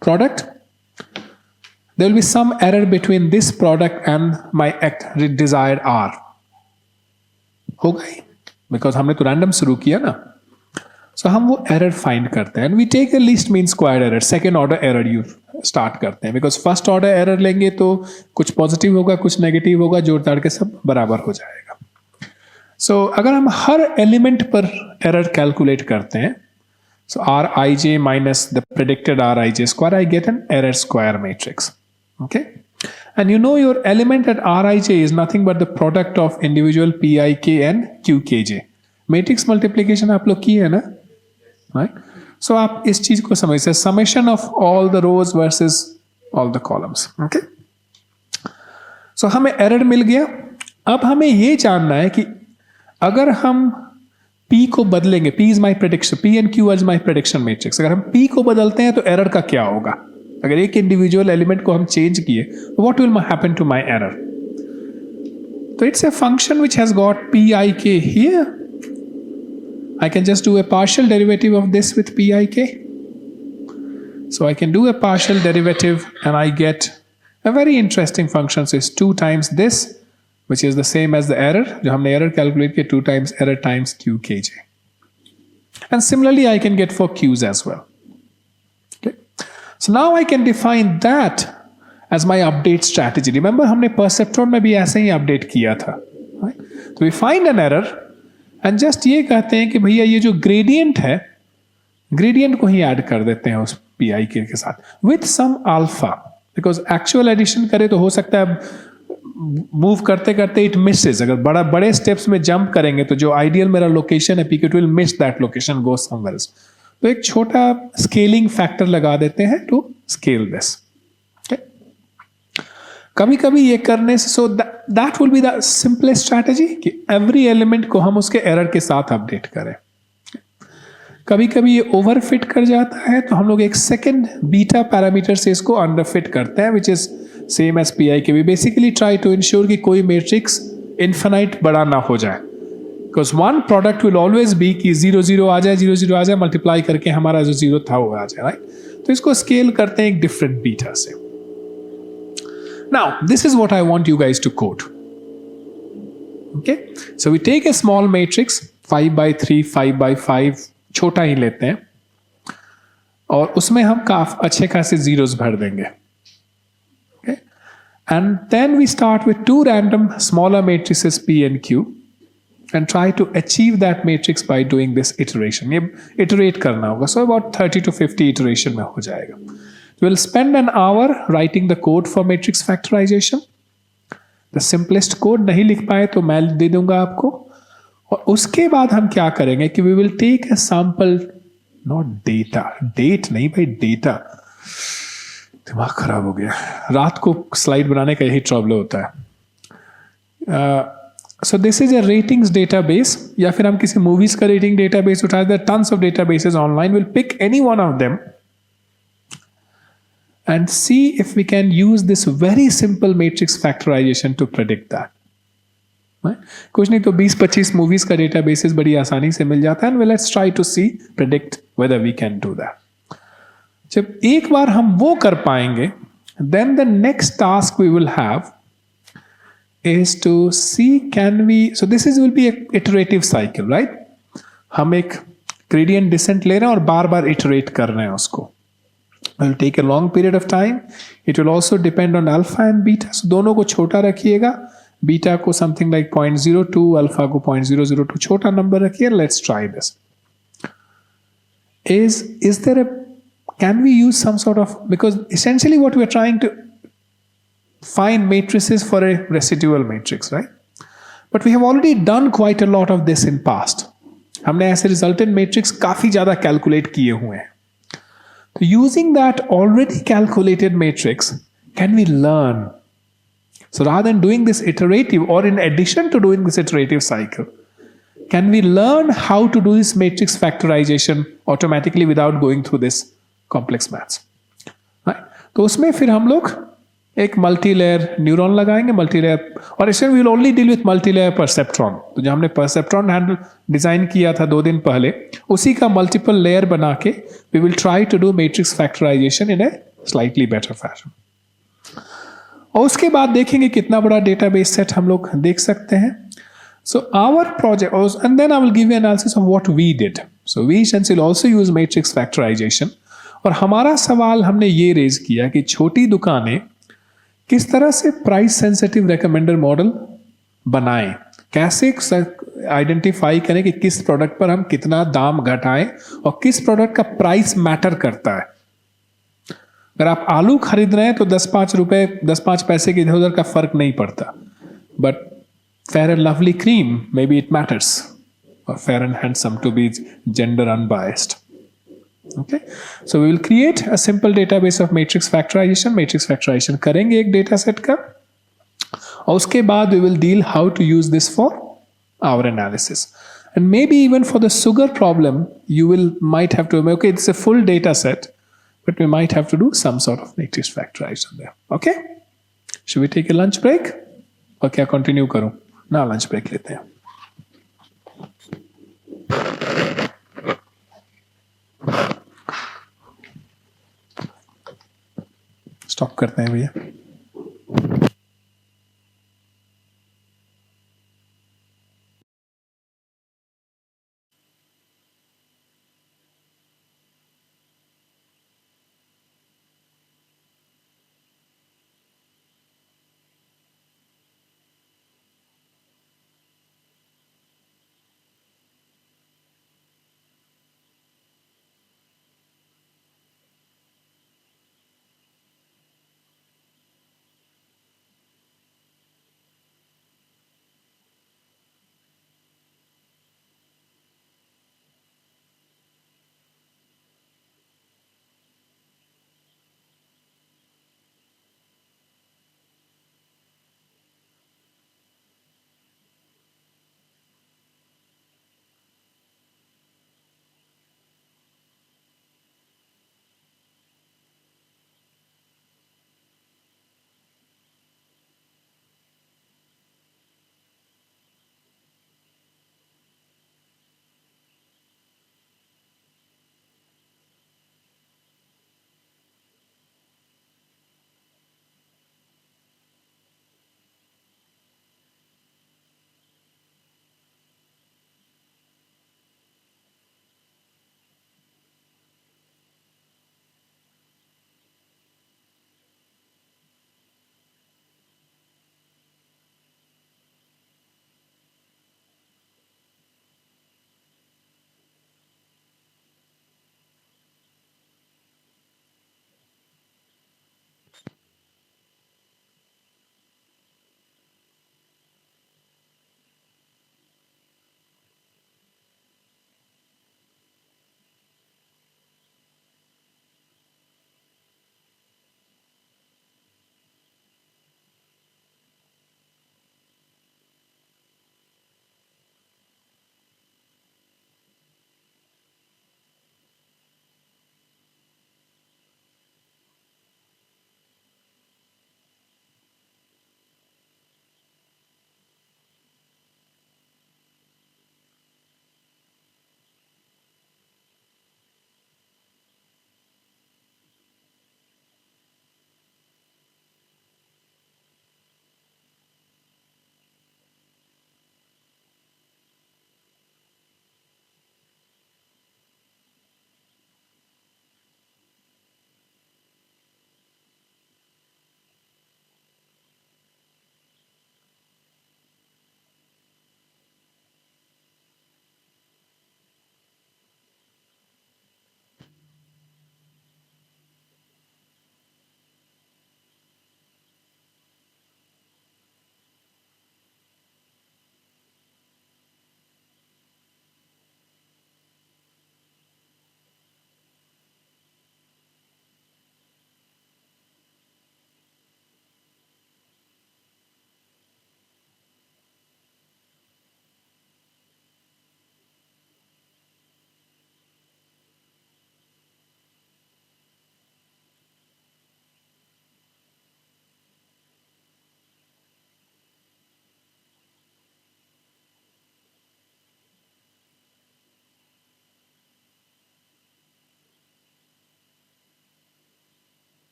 product. There will be some error between this product and my desired R. होगा ही, because हमने तो random शुरू किया ना. So हम वो error find करते हैं and we take the least mean squared error, second order error you start करते हैं, because first order error लेंगे तो कुछ positive होगा कुछ negative होगा, जोड़ ताड़ के सब बराबर हो जाएगा. So अगर हम हर element पर error calculate करते हैं, so Rij minus the predicted Rij square, I get an error square matrix. Okay, and you know your element at Rij is nothing but the product of individual Pik and Qkj. Matrix multiplication आप लोग की है ना, right? So आप इस चीज को समझते हैं, summation of all the rows versus all the columns. Okay, so हमें error मिल गया. अब हमें ये जानना है कि अगर हम P को बदलेंगे, P is my prediction, P and Q is my prediction matrix. अगर हम P को बदलते हैं तो error का क्या होगा? अगर एक इंडिविजुअल एलिमेंट को हम चेंज किए, what will happen to my error? तो it's a function which has got pik here. I can just do a partial derivative of this with pik. So I can do a partial derivative and I get a very interesting function. So it's 2 times this, which is the same as the error. जो हमने error calculate किया, 2 times error times qkj. And similarly I can get for q's as well. Okay. So now I can define that as my update strategy. Remember हमने perceptron में भी ऐसे ही update किया था. Right? So we find an error and just ये कहते हैं कि भैया ये जो gradient है, gradient को ही ऐड कर देते हैं उस PI के साथ with some alpha, because actual addition करें तो हो सकता है मूव करते करते इट मिसेस. अगर बड़े स्टेप्स में जंप करेंगे तो जो आइडियल मेरा लोकेशन है peak, it will miss that location, go somewhere else. तो एक छोटा स्केलिंग फैक्टर लगा देते हैं टू स्केल दिस. कभी कभी ये करने से, so that will be the simplest strategy कि एवरी एलिमेंट को हम उसके एरर के साथ अपडेट करें. कभी कभी ये ओवरफिट कर जाता है तो हम लोग एक सेकेंड बीटा पैरामीटर से इसको अंडरफिट करते हैं, which is same as P I K. We basically try to ensure कि कोई मैट्रिक्स इन्फिनाइट बड़ा ना हो जाए, because one product will always be कि 0 0 आ जाए, 0 0 आ जाए, मल्टीप्लाई करके हमारा जो 0 था वो आ जाए. राइट, तो इसको स्केल करते हैं एक डिफरेंट बीटा से. Now, this is what I want you guys to code. Okay, so we take a small matrix 5 by 3, 5 by 5, छोटा ही लेते हैं और उसमें हम अच्छे खासे zeros भर देंगे. Okay, and then we start with 2 random smaller matrices P and Q and try to achieve that matrix by doing this iteration. ये iterate करना होगा, so about 30 to 50 iteration में हो जाएगा. We'll spend an hour writing the code for matrix factorization. The simplest code नहीं लिख पाए तो मैं दे दूंगा आपको. और उसके बाद हम क्या करेंगे कि we will take a sample, not data, date नहीं भाई, data. दिमाग खराब हो गया, रात को स्लाइड बनाने का यही ट्रबल होता है. So this is a ratings database, या फिर हम किसी मूवीज का रेटिंग डेटाबेस उठाए. There are tons of databases online. We'll pick any one of them and see if we can use this very simple matrix factorization to predict that. Right? कुछ नहीं तो 20-25 movies का databases बड़ी आसानी से मिल जाता है. And let's try to see, predict whether we can do that. जब एक बार हम वो कर पाएंगे, then the next task we will have is to see can we, so this is will be a iterative cycle, right? हम एक gradient descent ले रहे हैं और बार बार iterate कर रहे हैं उसको. It will take a long period of time. It will also depend on alpha and beta. So दोनों को छोटा रखिएगा, बीटा को something like 0.02, अल्फा को 0.002, छोटा नंबर रखिए. Let's try this. Is there a, can we use some sort of, because essentially what we are trying to find matrices for a residual matrix, right? But we have already done quite a lot of this in past. हमने ऐसे resultant matrix काफी ज़्यादा calculate किए हुए हैं. So using that already calculated matrix, can we learn? So rather than doing this iterative, or in addition to doing this iterative cycle, can we learn how to do this matrix factorization automatically without going through this complex maths? Right? तो उसमें फिर हम लोग एक multi layer neuron लगाएंगे, multi layer, और इसमें we will only deal with multi layer perceptron. तो जो हमने परसेप्ट्रॉन हैंडल डिजाइन किया था 2 दिन पहले, उसी का मल्टीपल लेयर बना के we will try to do matrix factorisation in a slightly better fashion. और उसके बाद देखेंगे कितना बड़ा डेटाबेस सेट हम लोग देख सकते हैं. So our project, and then I will give you analysis of what we did. So we will also use matrix factorization. और हमारा सवाल हमने ये रेज किया कि छोटी दुकानें किस तरह से प्राइस सेंसिटिव रिकमेंडर मॉडल बनाएं, कैसे आइडेंटिफाई करें कि किस प्रोडक्ट पर हम कितना दाम घटाएं और किस प्रोडक्ट का प्राइस मैटर करता है. अगर आप आलू खरीद रहे हैं तो 10-5 रुपए 10-5 पैसे के इधर उधर का फर्क नहीं पड़ता, but Fair and Lovely cream, maybe it matters. Or Fair and Handsome to be gender unbiased. Okay, so we will create a simple database of matrix factorization. Matrix factorization करेंगे एक data set का, और उसके बाद we will deal how to use this for our analysis. And maybe even for the sugar problem, you might have to, okay, it's a full data set, but we might have to do some sort of matrix factorization there. Okay, should we take a lunch break? और क्या continue करूं ना? Lunch break लेते हैं. Stop करते हैं भैया.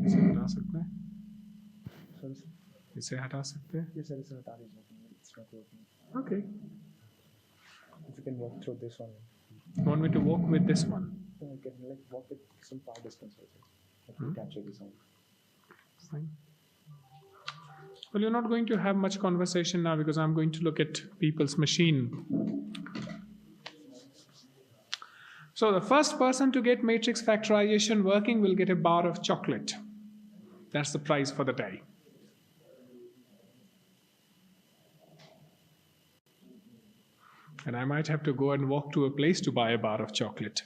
इसे हटा सकते हैं? Sorry, sir. इसे हटा सकते हैं? Yes, sir, it's not working. It's not working. Okay. If you can walk through this one, You want me to walk with this one? you can like walk with some far distance also. That will capture the sound. Fine. Well, you're not going to have much conversation now because I'm going to look at people's machine. So the first person to get matrix factorization working will get a bar of chocolate. That's the prize for the day. And I might have to go and walk to a place to buy a bar of chocolate.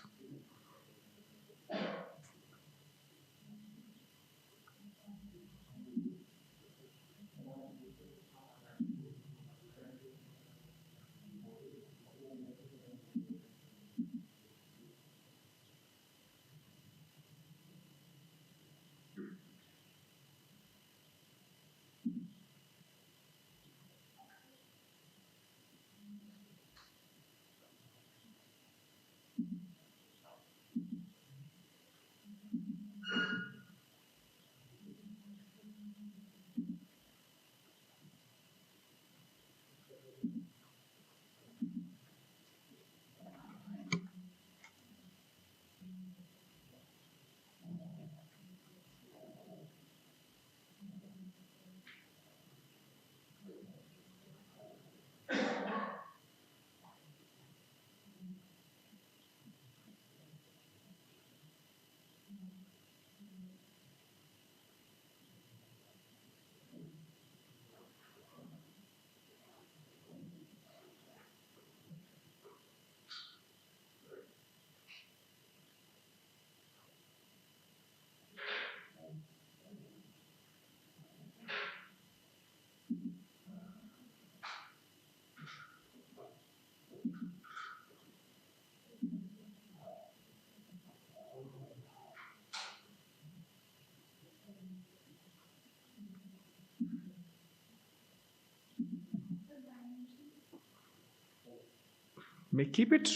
May keep it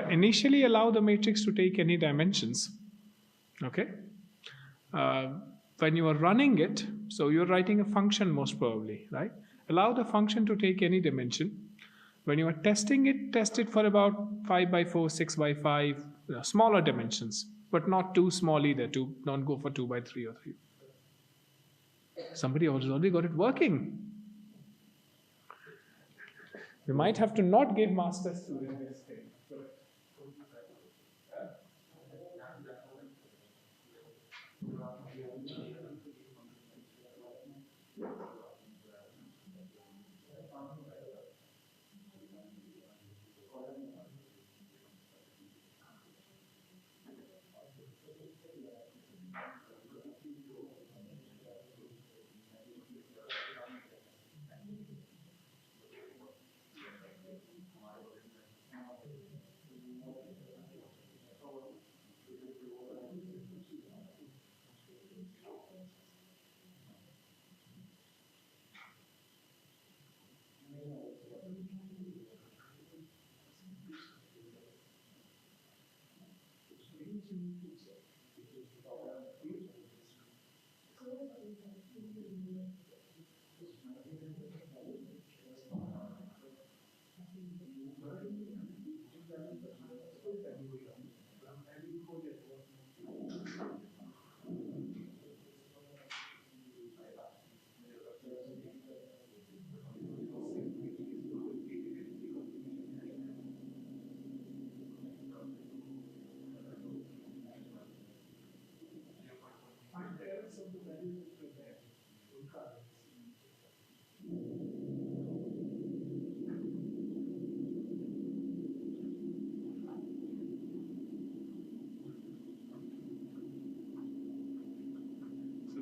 initially allow the matrix to take any dimensions. Okay. When you are running it, so you're writing a function most probably, right? Allow the function to take any dimension. When you are testing it, test it for about 5 by 4, 6 by 5, smaller dimensions, but not too small either. Don't go for 2 by 3 or 3. Somebody has already got it working. We might have to not give master student this thing. So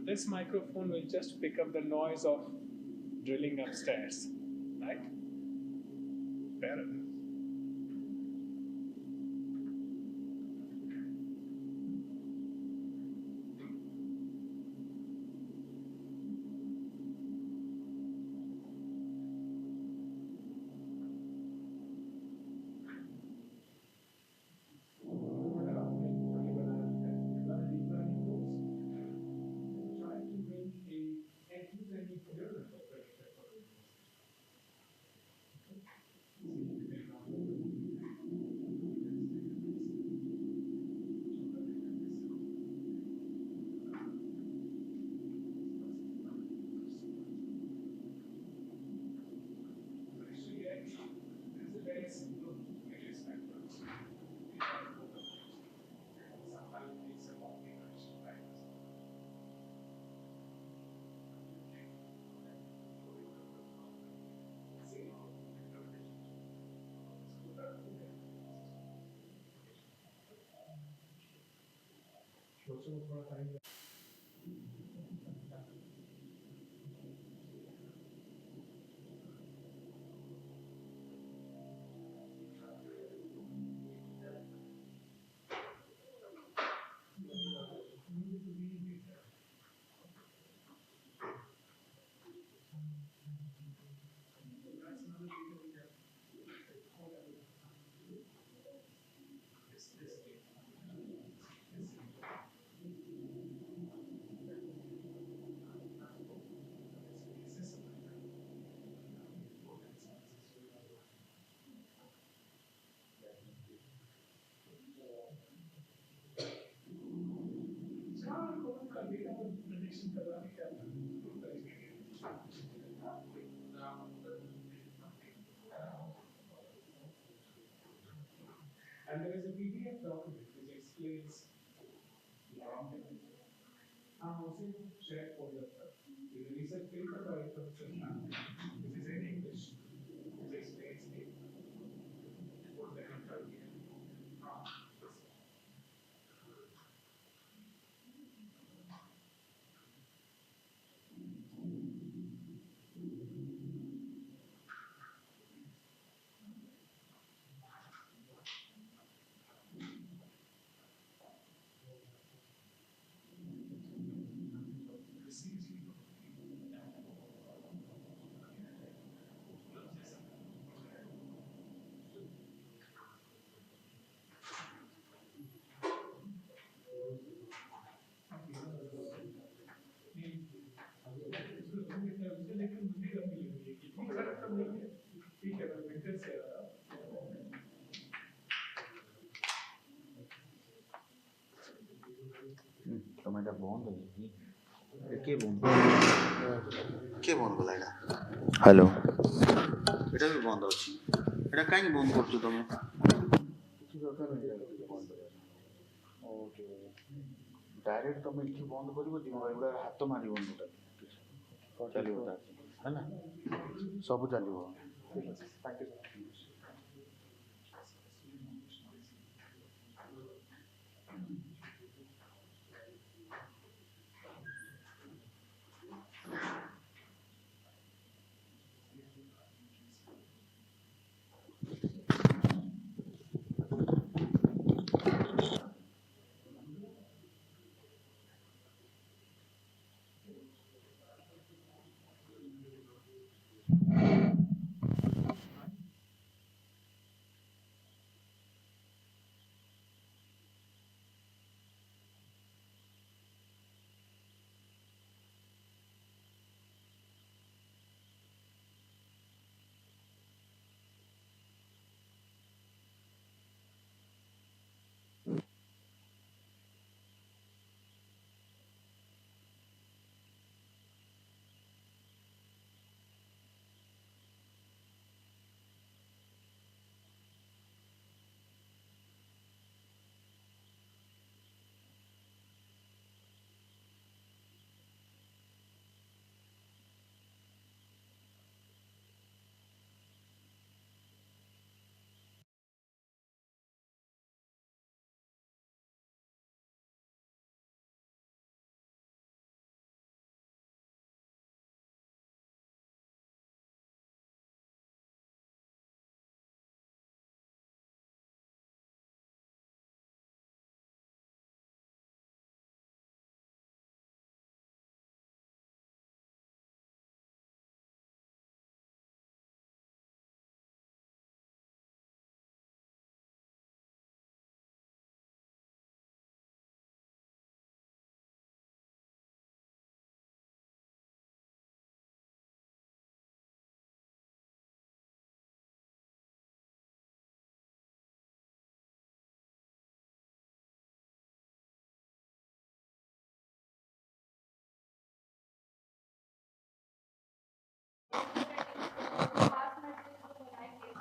this microphone will just pick up the noise of drilling upstairs, right? Fair enough. And there is a PDF document which explains how to share for yourself. There is a paper by Professor Shyamapada, which is in English, which explains what the control here. टमाटर बंद কে বন্ধ কে বন্ধ কলা এটা hello এটা ବି ବନ୍ଦ ଅଛି ଏଇଟା କାହିଁକି ବନ୍ଦ କରୁଛୁ ତମେ କିଛି ଦରକାର ନାହିଁ ଓକେ ଡାଇରେକ୍ଟ ତମେ ଏଠି ବନ୍ଦ କରିବ ଏଗୁଡ଼ା ହାତ ମାରିବନି ଏଇଟା ଚାଲିବ ହେଲା ସବୁ ଚାଲିବ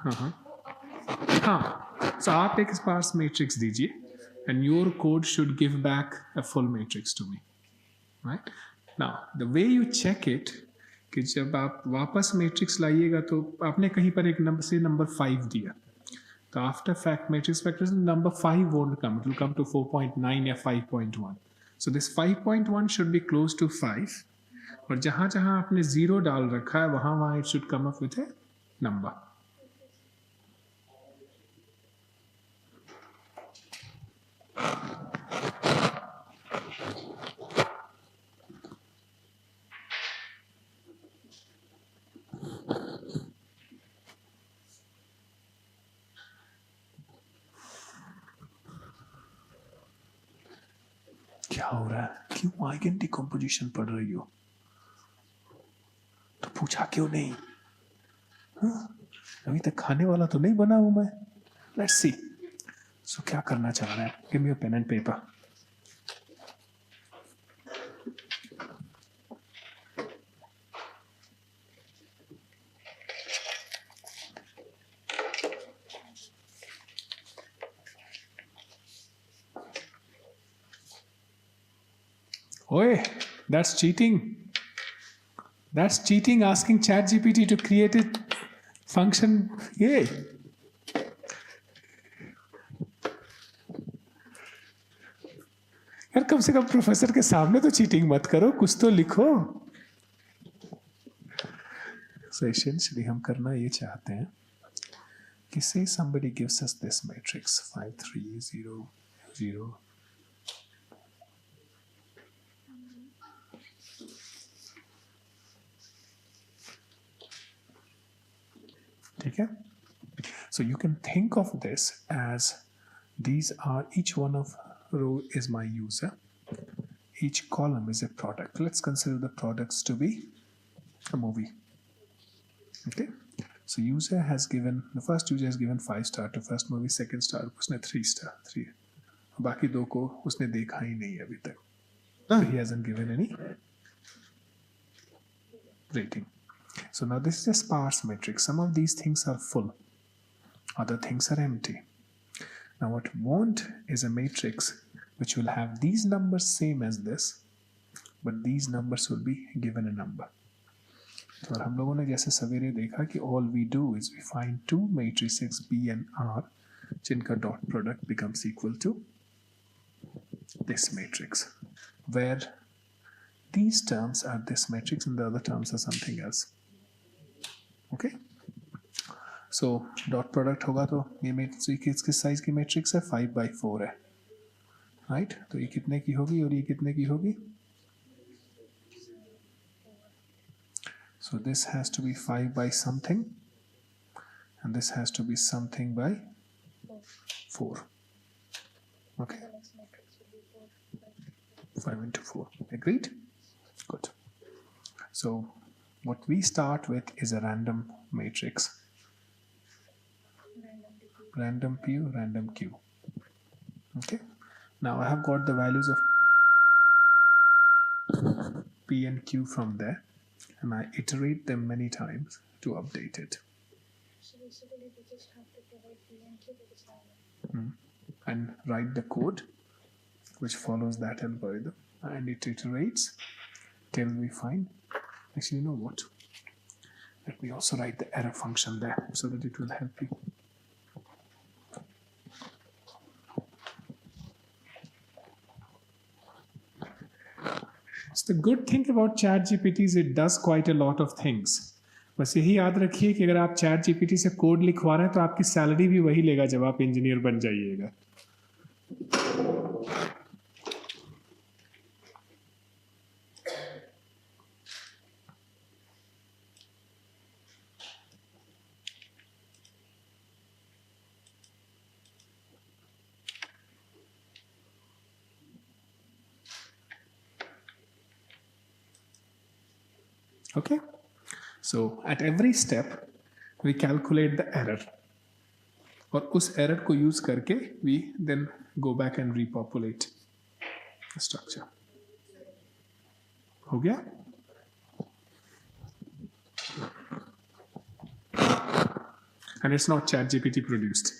हाँ, so आप एक स्पार्स मैट्रिक्स दीजिए and your code should give back a full matrix to me, right? Now the way you check it कि जब आप वापस मैट्रिक्स लाइएगा तो आपने कहीं पर एक नंबर से नंबर 5 दिया तो after fact matrix factors number 5 won't come, it will come to 4.9 या 5.1. So this 5.1 should be close to 5. और जहां जहां आपने 0 डाल रखा है वहां वहां it should come up with a number. क्या हो रहा है? क्यों आइगन डिकम्पोजिशन पढ़ रही हो? तो पूछा क्यों नहीं? अभी तक खाने वाला तो नहीं बना हूं मैं. Let's see. सो क्या करना चाह रहा है? Give me a pen and paper. Oi, that's cheating. That's cheating, asking ChatGPT to create a function. Yay. यार कम से कम प्रोफेसर के सामने तो चीटिंग मत करो, कुछ तो लिखो. So essentially हम करना ये चाहते हैं कि say somebody gives us this matrix 5 3 0 0. ठीक है? So you can think of this as these are each one of row is my user. Each column is a product. Let's consider the products to be a movie. Okay? So user has given, the first user has given 5 star to first movie, second star उसने 3 star, 3. बाकी दो को उसने देखा ही नहीं अभी तक. So he hasn't given any rating. So now this is a sparse matrix. Some of these things are full. Other things are empty. Now what we want is a matrix which will have these numbers same as this, but these numbers will be given a number. तो हम लोगों ने जैसे सवेरे देखा कि all we do is we find two matrices B and R जिनका dot product becomes equal to this matrix, where these terms are this matrix and the other terms are something else. Okay? So dot product होगा तो ये matrix किस size की matrix है? 5/4 है, right? तो ये कितने की होगी और ये कितने की होगी? So this has to be 5 by something and this has to be something by 4. Okay. 5 into 4. Agreed? Good. So what we start with is a random matrix. Random P, random Q. Okay. Now I have got the values of P and Q from there and I iterate them many times to update it. So basically we just have to provide P and Q to this line. And write the code which follows that algorithm and it iterates till we find. Actually, you know what? Let me also write the error function there so that it will help you. So the good thing about ChatGPT is it does quite a lot of things. बस यही याद रखिए कि अगर आप ChatGPT से code लिखवा रहे हैं तो आपकी सैलरी भी वही लेगा जब आप इंजीनियर बन जाइएगा. Okay, so at every step we calculate the error और उस error को use करके we then go back and repopulate the structure. हो गया? And it's not ChatGPT produced.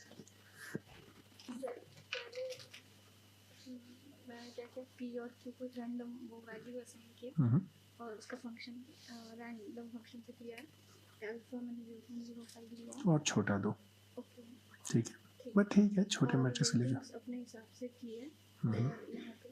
मैं क्या P और Q को रैंडम वो वैल्यू असाइन किए और उसका फंक्शन रैंडम फंक्शन से किया है. अल्फा मैंने 0.05 लिया और छोटा दो. ओके ठीक है, बट ठीक है छोटे मैट्रिक्स ले जाओ. अपने हिसाब से किए यहाँ पे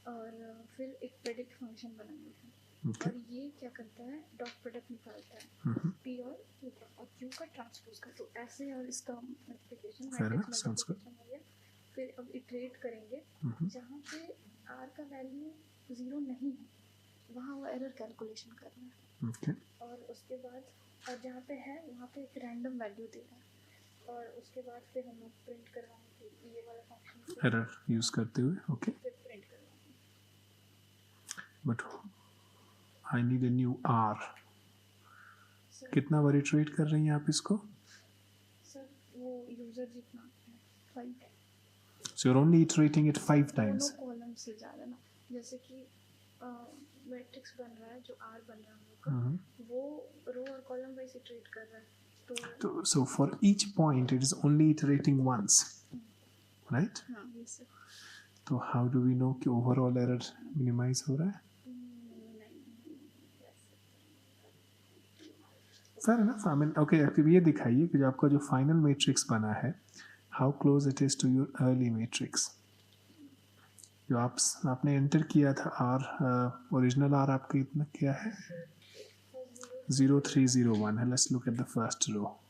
और फिर एक प्रेडिक्ट फंक्शन बनाएंगे थे Okay. और ये क्या करता है डॉट प्रोडक्ट निकालता है पी और क्यू का और क्यू का ट्रांसपोज का तो ऐसे और इसका multiplication Fair enough, matrix sounds good. Multiplication हो गया फिर अब इटरेट करेंगे जहाँ पे आर का वैल्यू 0 नहीं है वहाँ वो एरर कैलकुलेशन करना है Okay. और उसके बाद और जहाँ पे है वहाँ पे एक रैंडम वैल्यू दे रहा है और उसके बाद फिर हम लोग प्रिंट करवाएंगे ये वाला फंक्शन Error use करते हुए. Okay. फिर प्रिंट करवाएंगे But I need a new R. Sir कितना बार iterate कर रही हैं आप इसको? सर वो यूज़र जितना है 5 So you're only iterating it 5 दोनों times. कॉलम से ज़्यादा ना जैसे कि मैट्रिक्स बन रहा है जो आर बन रहा है हम लोग का वो रो और कॉलम वाइज इटरेट कर रहा है तो So for each point, it is only iterating once, right? हाँ ये सर तो how do we know कि overall error minimize हो रहा है? Fair enough. I mean, okay. अब ये दिखाइए कि जो आपका जो final matrix बना है, how close it is to your early matrix. जो आपने enter किया था R, original R आपका इतना क्या है? 0301. Let's look at the first row.